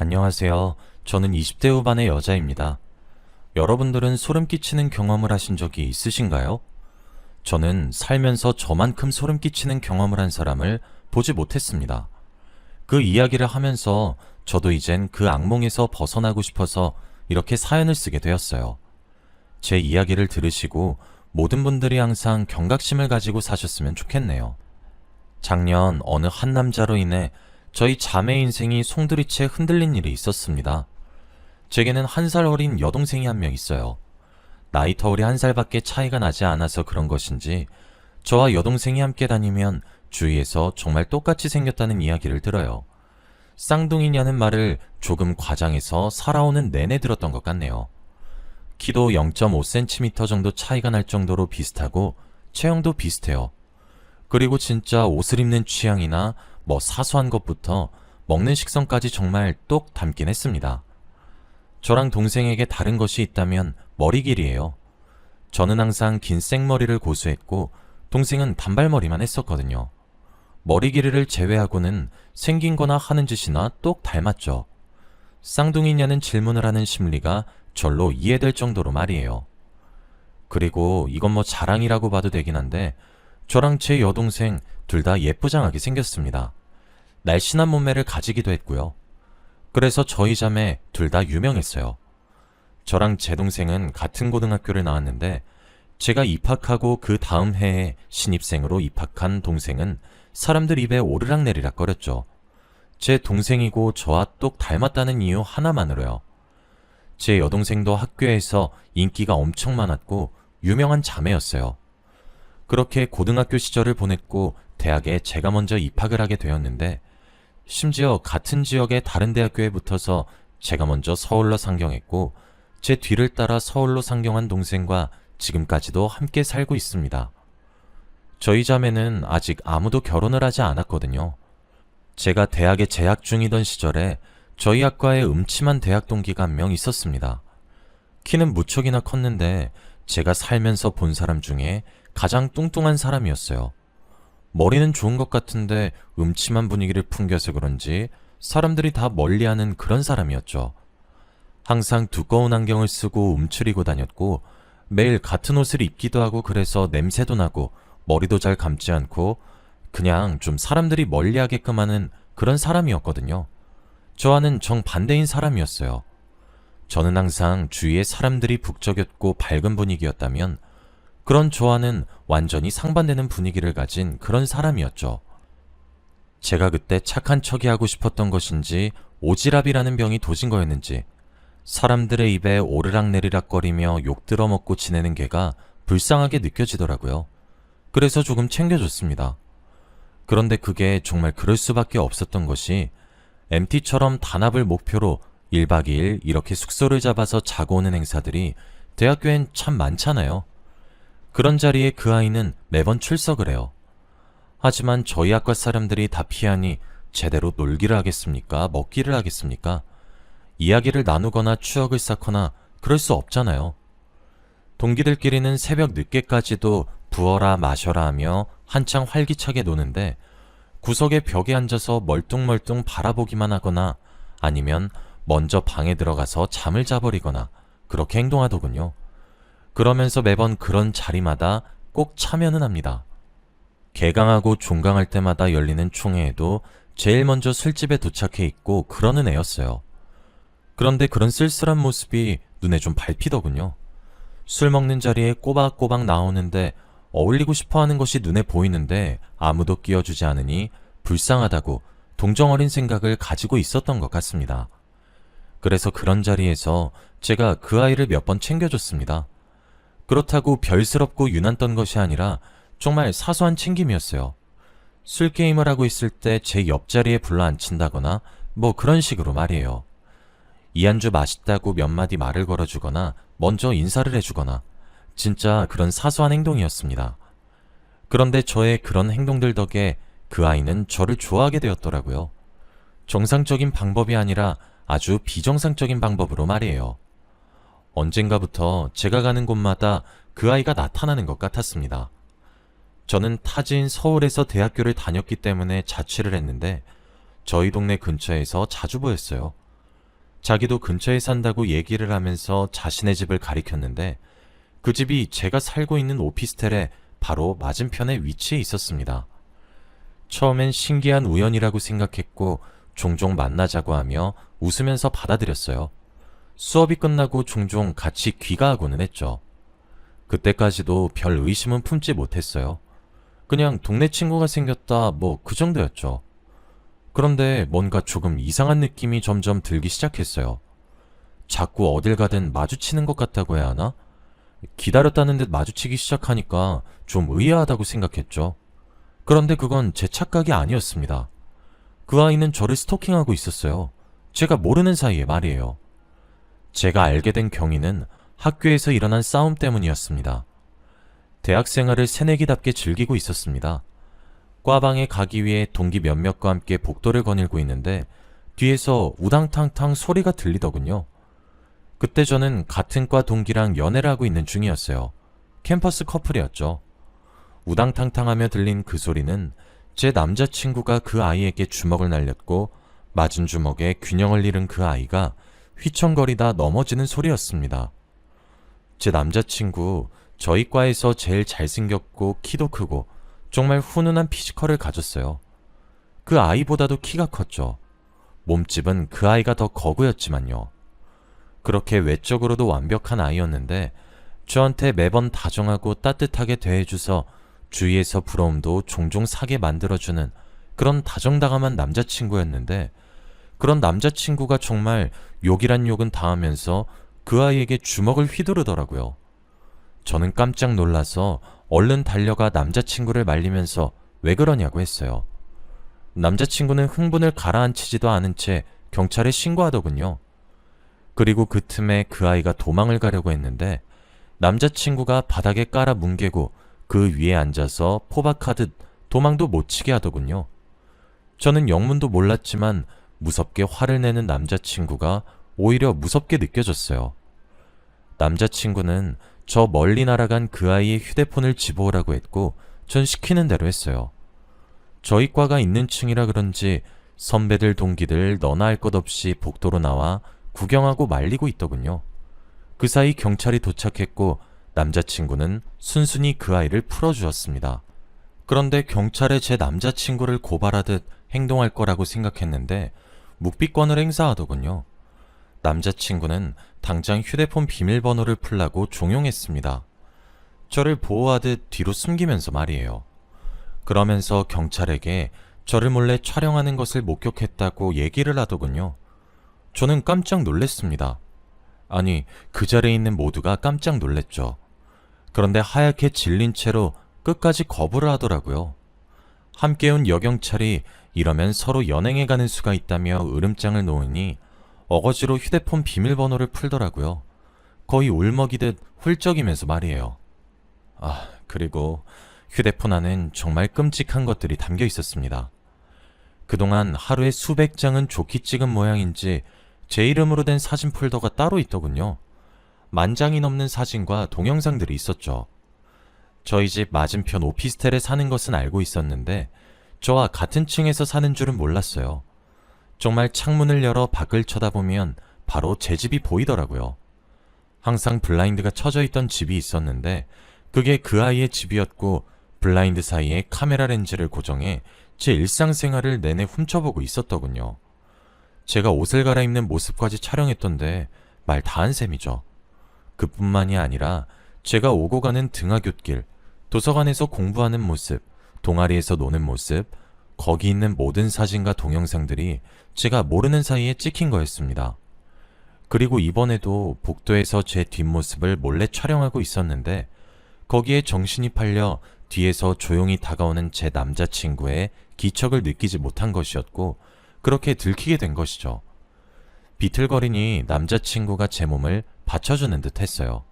안녕하세요. 저는 20대 후반의 여자입니다. 여러분들은 소름 끼치는 경험을 하신 적이 있으신가요? 저는 살면서 저만큼 소름 끼치는 경험을 한 사람을 보지 못했습니다. 그 이야기를 하면서 저도 이젠 그 악몽에서 벗어나고 싶어서 이렇게 사연을 쓰게 되었어요. 제 이야기를 들으시고 모든 분들이 항상 경각심을 가지고 사셨으면 좋겠네요. 작년 어느 한 남자로 인해 저희 자매 인생이 송두리째 흔들린 일이 있었습니다. 제게는 한 살 어린 여동생이 한 명 있어요. 나이 터울이 한 살밖에 차이가 나지 않아서 그런 것인지 저와 여동생이 함께 다니면 주위에서 정말 똑같이 생겼다는 이야기를 들어요. 쌍둥이냐는 말을 조금 과장해서 살아오는 내내 들었던 것 같네요. 키도 0.5cm 정도 차이가 날 정도로 비슷하고 체형도 비슷해요. 그리고 진짜 옷을 입는 취향이나 사소한 것부터 먹는 식성까지 정말 똑 닮긴 했습니다. 저랑 동생에게 다른 것이 있다면 머리 길이에요. 저는 항상 긴 생머리를 고수했고 동생은 단발머리만 했었거든요. 머리 길이를 제외하고는 생긴 거나 하는 짓이나 똑 닮았죠. 쌍둥이냐는 질문을 하는 심리가 절로 이해될 정도로 말이에요. 그리고 이건 자랑이라고 봐도 되긴 한데 저랑 제 여동생 둘 다 예쁘장하게 생겼습니다. 날씬한 몸매를 가지기도 했고요. 그래서 저희 자매 둘 다 유명했어요. 저랑 제 동생은 같은 고등학교를 나왔는데 제가 입학하고 그 다음 해에 신입생으로 입학한 동생은 사람들 입에 오르락내리락 거렸죠. 제 동생이고 저와 똑 닮았다는 이유 하나만으로요. 제 여동생도 학교에서 인기가 엄청 많았고 유명한 자매였어요. 그렇게 고등학교 시절을 보냈고 대학에 제가 먼저 입학을 하게 되었는데 심지어 같은 지역의 다른 대학교에 붙어서 제가 먼저 서울로 상경했고 제 뒤를 따라 서울로 상경한 동생과 지금까지도 함께 살고 있습니다. 저희 자매는 아직 아무도 결혼을 하지 않았거든요. 제가 대학에 재학 중이던 시절에 저희 학과에 음침한 대학 동기가 한 명 있었습니다. 키는 무척이나 컸는데 제가 살면서 본 사람 중에 가장 뚱뚱한 사람이었어요. 머리는 좋은 것 같은데 음침한 분위기를 풍겨서 그런지 사람들이 다 멀리하는 그런 사람이었죠. 항상 두꺼운 안경을 쓰고 움츠리고 다녔고 매일 같은 옷을 입기도 하고 그래서 냄새도 나고 머리도 잘 감지 않고 그냥 좀 사람들이 멀리하게끔 하는 그런 사람이었거든요. 저와는 정반대인 사람이었어요. 저는 항상 주위에 사람들이 북적였고 밝은 분위기였다면 그런 저와는 완전히 상반되는 분위기를 가진 그런 사람이었죠. 제가 그때 착한 척이 하고 싶었던 것인지 오지랖이라는 병이 도진 거였는지 사람들의 입에 오르락내리락거리며 욕 들어먹고 지내는 게가 불쌍하게 느껴지더라고요. 그래서 조금 챙겨줬습니다. 그런데 그게 정말 그럴 수밖에 없었던 것이 MT처럼 단합을 목표로 1박 2일 이렇게 숙소를 잡아서 자고 오는 행사들이 대학교엔 참 많잖아요. 그런 자리에 그 아이는 매번 출석을 해요. 하지만 저희 학과 사람들이 다 피하니 제대로 놀기를 하겠습니까? 먹기를 하겠습니까? 이야기를 나누거나 추억을 쌓거나 그럴 수 없잖아요. 동기들끼리는 새벽 늦게까지도 부어라 마셔라 하며 한창 활기차게 노는데 구석의 벽에 앉아서 멀뚱멀뚱 바라보기만 하거나 아니면 먼저 방에 들어가서 잠을 자버리거나 그렇게 행동하더군요. 그러면서 매번 그런 자리마다 꼭 참여는 합니다. 개강하고 종강할 때마다 열리는 총회에도 제일 먼저 술집에 도착해 있고 그러는 애였어요. 그런데 그런 쓸쓸한 모습이 눈에 좀 밟히더군요. 술 먹는 자리에 꼬박꼬박 나오는데 어울리고 싶어하는 것이 눈에 보이는데 아무도 끼워주지 않으니 불쌍하다고 동정어린 생각을 가지고 있었던 것 같습니다. 그래서 그런 자리에서 제가 그 아이를 몇 번 챙겨줬습니다. 그렇다고 별스럽고 유난 떤 것이 아니라 정말 사소한 챙김이었어요. 술 게임을 하고 있을 때 제 옆자리에 불러 앉힌다거나 그런 식으로 말이에요. 이 안주 맛있다고 몇 마디 말을 걸어주거나 먼저 인사를 해주거나 진짜 그런 사소한 행동이었습니다. 그런데 저의 그런 행동들 덕에 그 아이는 저를 좋아하게 되었더라고요. 정상적인 방법이 아니라 아주 비정상적인 방법으로 말이에요. 언젠가부터 제가 가는 곳마다 그 아이가 나타나는 것 같았습니다. 저는 타지인 서울에서 대학교를 다녔기 때문에 자취를 했는데 저희 동네 근처에서 자주 보였어요. 자기도 근처에 산다고 얘기를 하면서 자신의 집을 가리켰는데 그 집이 제가 살고 있는 오피스텔의 바로 맞은편에 위치해 있었습니다. 처음엔 신기한 우연이라고 생각했고 종종 만나자고 하며 웃으면서 받아들였어요. 수업이 끝나고 종종 같이 귀가하고는 했죠. 그때까지도 별 의심은 품지 못했어요. 그냥 동네 친구가 생겼다 뭐 그 정도였죠. 그런데 뭔가 조금 이상한 느낌이 점점 들기 시작했어요. 자꾸 어딜 가든 마주치는 것 같다고 해야 하나? 기다렸다는 듯 마주치기 시작하니까 좀 의아하다고 생각했죠. 그런데 그건 제 착각이 아니었습니다. 그 아이는 저를 스토킹하고 있었어요. 제가 모르는 사이에 말이에요. 제가 알게 된 경위는 학교에서 일어난 싸움 때문이었습니다. 대학 생활을 새내기답게 즐기고 있었습니다. 과방에 가기 위해 동기 몇몇과 함께 복도를 거닐고 있는데 뒤에서 우당탕탕 소리가 들리더군요. 그때 저는 같은 과 동기랑 연애를 하고 있는 중이었어요. 캠퍼스 커플이었죠. 우당탕탕하며 들린 그 소리는 제 남자친구가 그 아이에게 주먹을 날렸고 맞은 주먹에 균형을 잃은 그 아이가 휘청거리다 넘어지는 소리였습니다. 제 남자친구, 저희 과에서 제일 잘생겼고 키도 크고 정말 훈훈한 피지컬을 가졌어요. 그 아이보다도 키가 컸죠. 몸집은 그 아이가 더 거구였지만요. 그렇게 외적으로도 완벽한 아이였는데 저한테 매번 다정하고 따뜻하게 대해줘서 주위에서 부러움도 종종 사게 만들어주는 그런 다정다감한 남자친구였는데 그런 남자친구가 정말 욕이란 욕은 다 하면서 그 아이에게 주먹을 휘두르더라고요. 저는 깜짝 놀라서 얼른 달려가 남자친구를 말리면서 왜 그러냐고 했어요. 남자친구는 흥분을 가라앉히지도 않은 채 경찰에 신고하더군요. 그리고 그 틈에 그 아이가 도망을 가려고 했는데 남자친구가 바닥에 깔아 뭉개고 그 위에 앉아서 포박하듯 도망도 못 치게 하더군요. 저는 영문도 몰랐지만 무섭게 화를 내는 남자친구가 오히려 무섭게 느껴졌어요. 남자친구는 저 멀리 날아간 그 아이의 휴대폰을 집어오라고 했고 전 시키는 대로 했어요. 저희 과가 있는 층이라 그런지 선배들 동기들 너나 할 것 없이 복도로 나와 구경하고 말리고 있더군요. 그 사이 경찰이 도착했고 남자친구는 순순히 그 아이를 풀어주었습니다. 그런데 경찰에 제 남자친구를 고발하듯 행동할 거라고 생각했는데 묵비권을 행사하더군요. 남자친구는 당장 휴대폰 비밀번호를 풀라고 종용했습니다. 저를 보호하듯 뒤로 숨기면서 말이에요. 그러면서 경찰에게 저를 몰래 촬영하는 것을 목격했다고 얘기를 하더군요. 저는 깜짝 놀랐습니다. 아니, 그 자리에 있는 모두가 깜짝 놀랐죠. 그런데 하얗게 질린 채로 끝까지 거부를 하더라고요. 함께 온 여경찰이 이러면 서로 연행해가는 수가 있다며 으름장을 놓으니 어거지로 휴대폰 비밀번호를 풀더라고요. 거의 울먹이듯 훌쩍이면서 말이에요. 그리고 휴대폰 안엔 정말 끔찍한 것들이 담겨 있었습니다. 그동안 하루에 수백 장은 좋게 찍은 모양인지 제 이름으로 된 사진 폴더가 따로 있더군요. 10,000장이 넘는 사진과 동영상들이 있었죠. 저희 집 맞은편 오피스텔에 사는 것은 알고 있었는데 저와 같은 층에서 사는 줄은 몰랐어요. 정말 창문을 열어 밖을 쳐다보면 바로 제 집이 보이더라고요. 항상 블라인드가 쳐져 있던 집이 있었는데 그게 그 아이의 집이었고 블라인드 사이에 카메라 렌즈를 고정해 제 일상생활을 내내 훔쳐보고 있었더군요. 제가 옷을 갈아입는 모습까지 촬영했던데 말 다 한 셈이죠. 그뿐만이 아니라 제가 오고 가는 등하굣길, 도서관에서 공부하는 모습, 동아리에서 노는 모습, 거기 있는 모든 사진과 동영상들이 제가 모르는 사이에 찍힌 거였습니다. 그리고 이번에도 복도에서 제 뒷모습을 몰래 촬영하고 있었는데 거기에 정신이 팔려 뒤에서 조용히 다가오는 제 남자친구의 기척을 느끼지 못한 것이었고 그렇게 들키게 된 것이죠. 비틀거리니 남자친구가 제 몸을 받쳐주는 듯 했어요.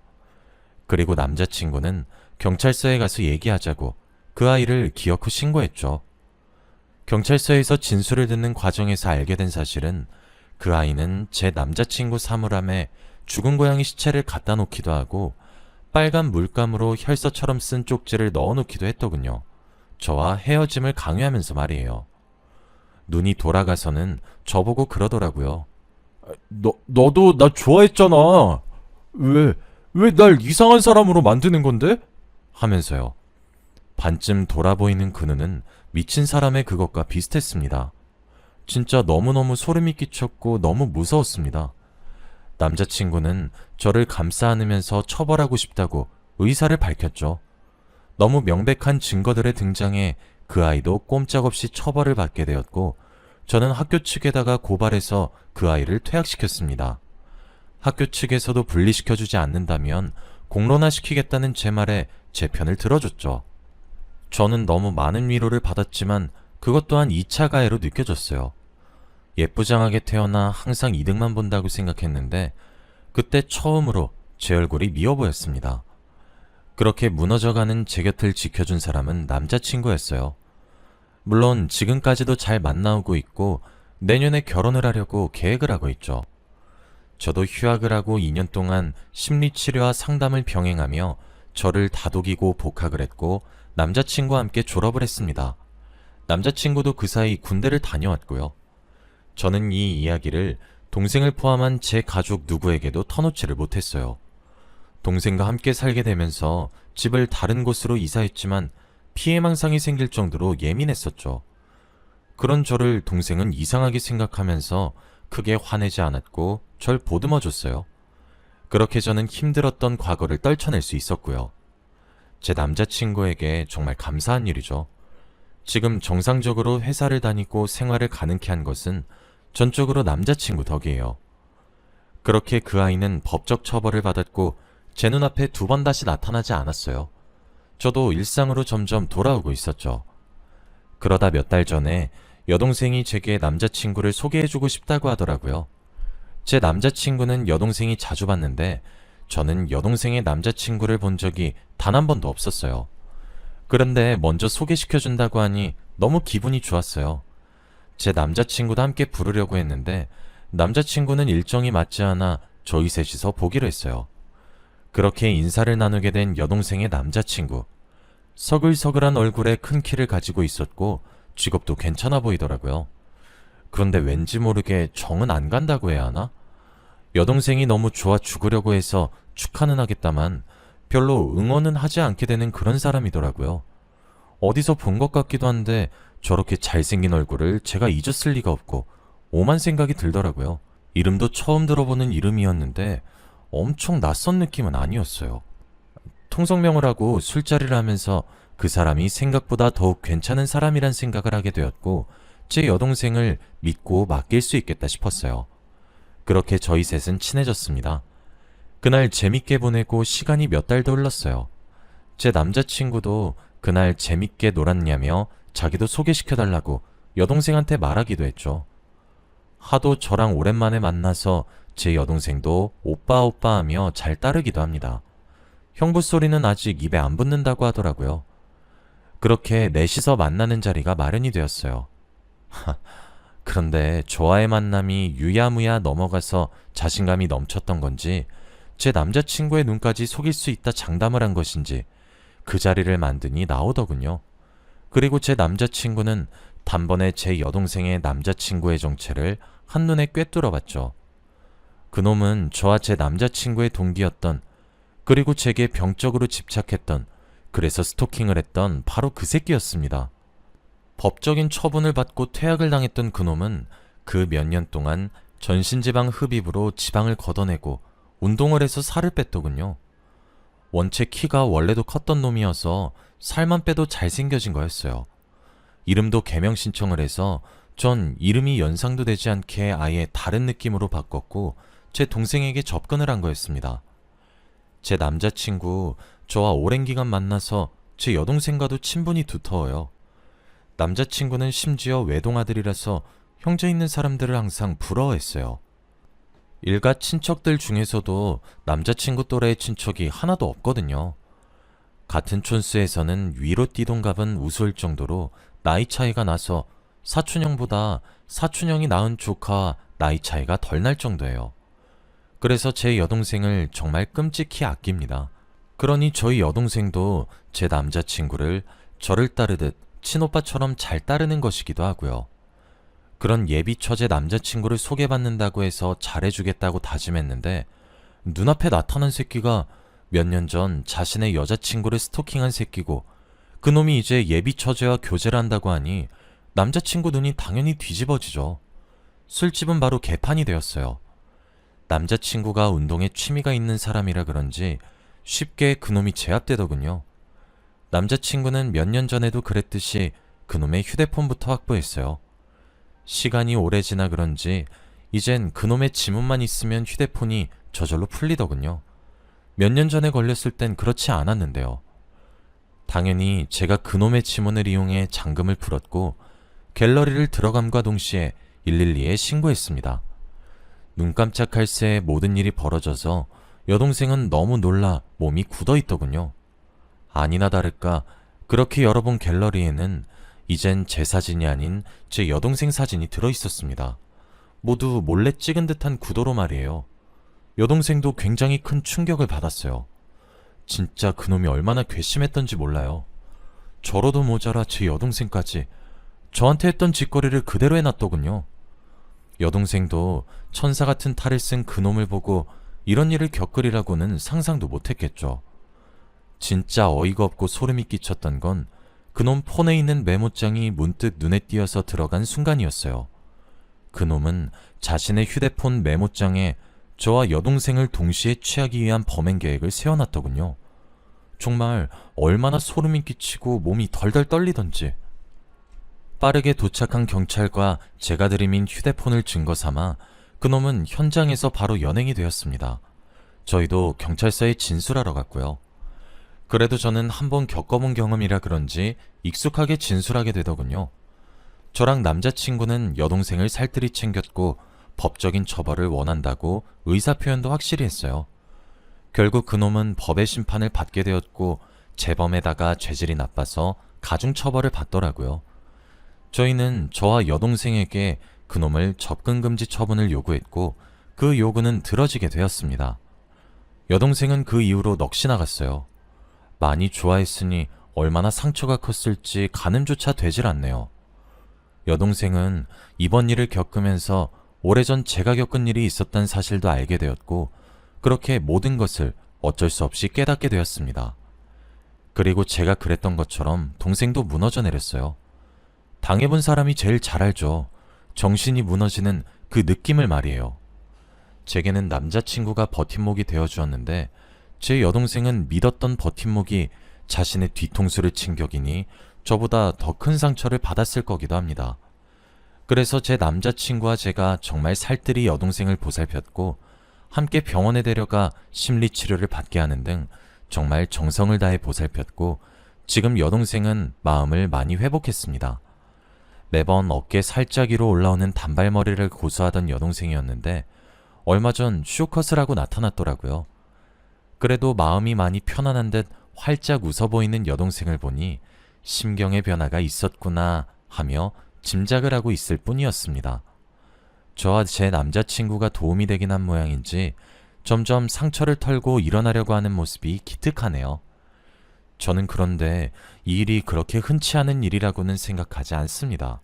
그리고 남자친구는 경찰서에 가서 얘기하자고 그 아이를 기어코 신고했죠. 경찰서에서 진술을 듣는 과정에서 알게 된 사실은 그 아이는 제 남자친구 사물함에 죽은 고양이 시체를 갖다 놓기도 하고 빨간 물감으로 혈서처럼 쓴 쪽지를 넣어놓기도 했더군요. 저와 헤어짐을 강요하면서 말이에요. 눈이 돌아가서는 저보고 그러더라고요. 너도 나 좋아했잖아. 왜 날 이상한 사람으로 만드는 건데? 하면서요. 반쯤 돌아보이는 그 눈은 미친 사람의 그것과 비슷했습니다. 진짜 너무너무 소름이 끼쳤고 너무 무서웠습니다. 남자친구는 저를 감싸 안으면서 처벌하고 싶다고 의사를 밝혔죠. 너무 명백한 증거들의 등장에 그 아이도 꼼짝없이 처벌을 받게 되었고, 저는 학교 측에다가 고발해서 그 아이를 퇴학시켰습니다. 학교 측에서도 분리시켜주지 않는다면 공론화시키겠다는 제 말에 제 편을 들어줬죠. 저는 너무 많은 위로를 받았지만 그것 또한 2차 가해로 느껴졌어요. 예쁘장하게 태어나 항상 이득만 본다고 생각했는데 그때 처음으로 제 얼굴이 미워 보였습니다. 그렇게 무너져가는 제 곁을 지켜준 사람은 남자친구였어요. 물론 지금까지도 잘 만나오고 있고 내년에 결혼을 하려고 계획을 하고 있죠. 저도 휴학을 하고 2년 동안 심리치료와 상담을 병행하며 저를 다독이고 복학을 했고 남자친구와 함께 졸업을 했습니다. 남자친구도 그 사이 군대를 다녀왔고요. 저는 이 이야기를 동생을 포함한 제 가족 누구에게도 터놓지를 못했어요. 동생과 함께 살게 되면서 집을 다른 곳으로 이사했지만 피해망상이 생길 정도로 예민했었죠. 그런 저를 동생은 이상하게 생각하면서 크게 화내지 않았고 절 보듬어줬어요. 그렇게 저는 힘들었던 과거를 떨쳐낼 수 있었고요. 제 남자친구에게 정말 감사한 일이죠. 지금 정상적으로 회사를 다니고 생활을 가능케 한 것은 전적으로 남자친구 덕이에요. 그렇게 그 아이는 법적 처벌을 받았고 제 눈앞에 2번 다시 나타나지 않았어요. 저도 일상으로 점점 돌아오고 있었죠. 그러다 몇 달 전에 여동생이 제게 남자친구를 소개해주고 싶다고 하더라고요. 제 남자친구는 여동생이 자주 봤는데 저는 여동생의 남자친구를 본 적이 단 한 번도 없었어요. 그런데 먼저 소개시켜준다고 하니 너무 기분이 좋았어요. 제 남자친구도 함께 부르려고 했는데 남자친구는 일정이 맞지 않아 저희 셋이서 보기로 했어요. 그렇게 인사를 나누게 된 여동생의 남자친구. 서글서글한 얼굴에 큰 키를 가지고 있었고 직업도 괜찮아 보이더라고요. 그런데 왠지 모르게 정은 안 간다고 해야 하나? 여동생이 너무 좋아 죽으려고 해서 축하는 하겠다만 별로 응원은 하지 않게 되는 그런 사람이더라고요. 어디서 본 것 같기도 한데 저렇게 잘생긴 얼굴을 제가 잊었을 리가 없고 오만 생각이 들더라고요. 이름도 처음 들어보는 이름이었는데 엄청 낯선 느낌은 아니었어요. 통성명을 하고 술자리를 하면서 그 사람이 생각보다 더욱 괜찮은 사람이란 생각을 하게 되었고 제 여동생을 믿고 맡길 수 있겠다 싶었어요. 그렇게 저희 셋은 친해졌습니다. 그날 재밌게 보내고 시간이 몇 달도 흘렀어요. 제 남자친구도 그날 재밌게 놀았냐며 자기도 소개시켜달라고 여동생한테 말하기도 했죠. 하도 저랑 오랜만에 만나서 제 여동생도 오빠 오빠 하며 잘 따르기도 합니다. 형부 소리는 아직 입에 안 붙는다고 하더라고요. 그렇게 넷이서 만나는 자리가 마련이 되었어요. 그런데 저와의 만남이 유야무야 넘어가서 자신감이 넘쳤던 건지 제 남자친구의 눈까지 속일 수 있다 장담을 한 것인지 그 자리를 만드니 나오더군요. 그리고 제 남자친구는 단번에 제 여동생의 남자친구의 정체를 한눈에 꿰뚫어 봤죠. 그놈은 저와 제 남자친구의 동기였던, 그리고 제게 병적으로 집착했던, 그래서 스토킹을 했던 바로 그 새끼였습니다. 법적인 처분을 받고 퇴학을 당했던 그놈은 그 몇 년 동안 전신지방 흡입으로 지방을 걷어내고 운동을 해서 살을 뺐더군요. 원체 키가 원래도 컸던 놈이어서 살만 빼도 잘생겨진 거였어요. 이름도 개명 신청을 해서 전 이름이 연상도 되지 않게 아예 다른 느낌으로 바꿨고 제 동생에게 접근을 한 거였습니다. 제 남자친구 저와 오랜 기간 만나서 제 여동생과도 친분이 두터워요. 남자친구는 심지어 외동아들이라서 형제 있는 사람들을 항상 부러워했어요. 일가 친척들 중에서도 남자친구 또래의 친척이 하나도 없거든요. 같은 촌수에서는 위로 띠동갑은 우스울 정도로 나이 차이가 나서 사촌형보다 사촌형이 낳은 조카와 나이 차이가 덜 날 정도예요. 그래서 제 여동생을 정말 끔찍히 아낍니다. 그러니 저희 여동생도 제 남자친구를 저를 따르듯 친오빠처럼 잘 따르는 것이기도 하고요. 그런 예비 처제 남자친구를 소개받는다고 해서 잘해주겠다고 다짐했는데 눈앞에 나타난 새끼가 몇 년 전 자신의 여자친구를 스토킹한 새끼고 그놈이 이제 예비 처제와 교제를 한다고 하니 남자친구 눈이 당연히 뒤집어지죠. 술집은 바로 개판이 되었어요. 남자친구가 운동에 취미가 있는 사람이라 그런지 쉽게 그놈이 제압되더군요. 남자친구는 몇 년 전에도 그랬듯이 그놈의 휴대폰부터 확보했어요. 시간이 오래 지나 그런지 이젠 그놈의 지문만 있으면 휴대폰이 저절로 풀리더군요. 몇 년 전에 걸렸을 땐 그렇지 않았는데요. 당연히 제가 그놈의 지문을 이용해 잠금을 풀었고 갤러리를 들어감과 동시에 112에 신고했습니다. 눈 깜짝할 새에 모든 일이 벌어져서 여동생은 너무 놀라 몸이 굳어있더군요. 아니나 다를까 그렇게 열어본 갤러리에는 이젠 제 사진이 아닌 제 여동생 사진이 들어있었습니다. 모두 몰래 찍은 듯한 구도로 말이에요. 여동생도 굉장히 큰 충격을 받았어요. 진짜 그놈이 얼마나 괘씸했던지 몰라요. 저로도 모자라 제 여동생까지 저한테 했던 짓거리를 그대로 해놨더군요. 여동생도 천사 같은 탈을 쓴 그놈을 보고 이런 일을 겪으리라고는 상상도 못했겠죠. 진짜 어이가 없고 소름이 끼쳤던 건 그놈 폰에 있는 메모장이 문득 눈에 띄어서 들어간 순간이었어요. 그놈은 자신의 휴대폰 메모장에 저와 여동생을 동시에 취하기 위한 범행 계획을 세워놨더군요. 정말 얼마나 소름이 끼치고 몸이 덜덜 떨리던지. 빠르게 도착한 경찰과 제가 들이민 휴대폰을 증거 삼아 그놈은 현장에서 바로 연행이 되었습니다. 저희도 경찰서에 진술하러 갔고요. 그래도 저는 한번 겪어본 경험이라 그런지 익숙하게 진술하게 되더군요. 저랑 남자친구는 여동생을 살뜰히 챙겼고 법적인 처벌을 원한다고 의사표현도 확실히 했어요. 결국 그놈은 법의 심판을 받게 되었고 재범에다가 죄질이 나빠서 가중처벌을 받더라고요. 저희는 저와 여동생에게 그놈을 접근금지 처분을 요구했고 그 요구는 들어지게 되었습니다. 여동생은 그 이후로 넋이 나갔어요. 많이 좋아했으니 얼마나 상처가 컸을지 가늠조차 되질 않네요. 여동생은 이번 일을 겪으면서 오래전 제가 겪은 일이 있었다는 사실도 알게 되었고 그렇게 모든 것을 어쩔 수 없이 깨닫게 되었습니다. 그리고 제가 그랬던 것처럼 동생도 무너져 내렸어요. 당해본 사람이 제일 잘 알죠. 정신이 무너지는 그 느낌을 말이에요. 제게는 남자친구가 버팀목이 되어주었는데 제 여동생은 믿었던 버팀목이 자신의 뒤통수를 친 격이니 저보다 더 큰 상처를 받았을 거기도 합니다. 그래서 제 남자친구와 제가 정말 살뜰히 여동생을 보살폈고 함께 병원에 데려가 심리치료를 받게 하는 등 정말 정성을 다해 보살폈고 지금 여동생은 마음을 많이 회복했습니다. 매번 어깨 살짝 위로 올라오는 단발머리를 고수하던 여동생이었는데 얼마 전 쇼컷을 하고 나타났더라고요. 그래도 마음이 많이 편안한 듯 활짝 웃어 보이는 여동생을 보니 심경의 변화가 있었구나 하며 짐작을 하고 있을 뿐이었습니다. 저와 제 남자친구가 도움이 되긴 한 모양인지 점점 상처를 털고 일어나려고 하는 모습이 기특하네요. 저는 그런데 이 일이 그렇게 흔치 않은 일이라고는 생각하지 않습니다.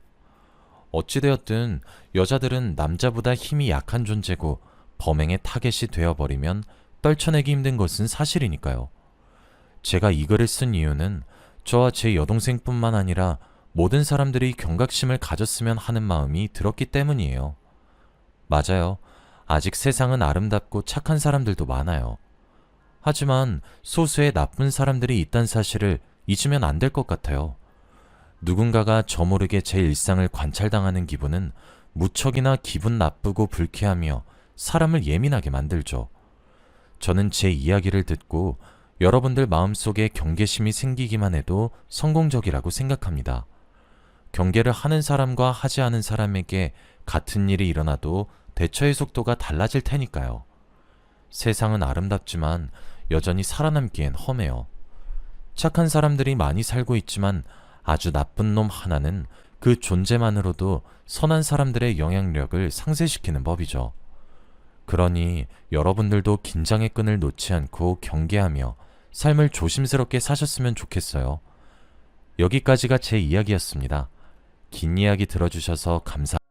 어찌되었든 여자들은 남자보다 힘이 약한 존재고 범행의 타겟이 되어버리면 떨쳐내기 힘든 것은 사실이니까요. 제가 이 글을 쓴 이유는 저와 제 여동생뿐만 아니라 모든 사람들이 경각심을 가졌으면 하는 마음이 들었기 때문이에요. 맞아요. 아직 세상은 아름답고 착한 사람들도 많아요. 하지만 소수의 나쁜 사람들이 있다는 사실을 잊으면 안 될 것 같아요. 누군가가 저 모르게 제 일상을 관찰당하는 기분은 무척이나 기분 나쁘고 불쾌하며 사람을 예민하게 만들죠. 저는 제 이야기를 듣고 여러분들 마음속에 경계심이 생기기만 해도 성공적이라고 생각합니다. 경계를 하는 사람과 하지 않은 사람에게 같은 일이 일어나도 대처의 속도가 달라질 테니까요. 세상은 아름답지만 여전히 살아남기엔 험해요. 착한 사람들이 많이 살고 있지만 아주 나쁜 놈 하나는 그 존재만으로도 선한 사람들의 영향력을 상쇄시키는 법이죠. 그러니 여러분들도 긴장의 끈을 놓지 않고 경계하며 삶을 조심스럽게 사셨으면 좋겠어요. 여기까지가 제 이야기였습니다. 긴 이야기 들어주셔서 감사합니다.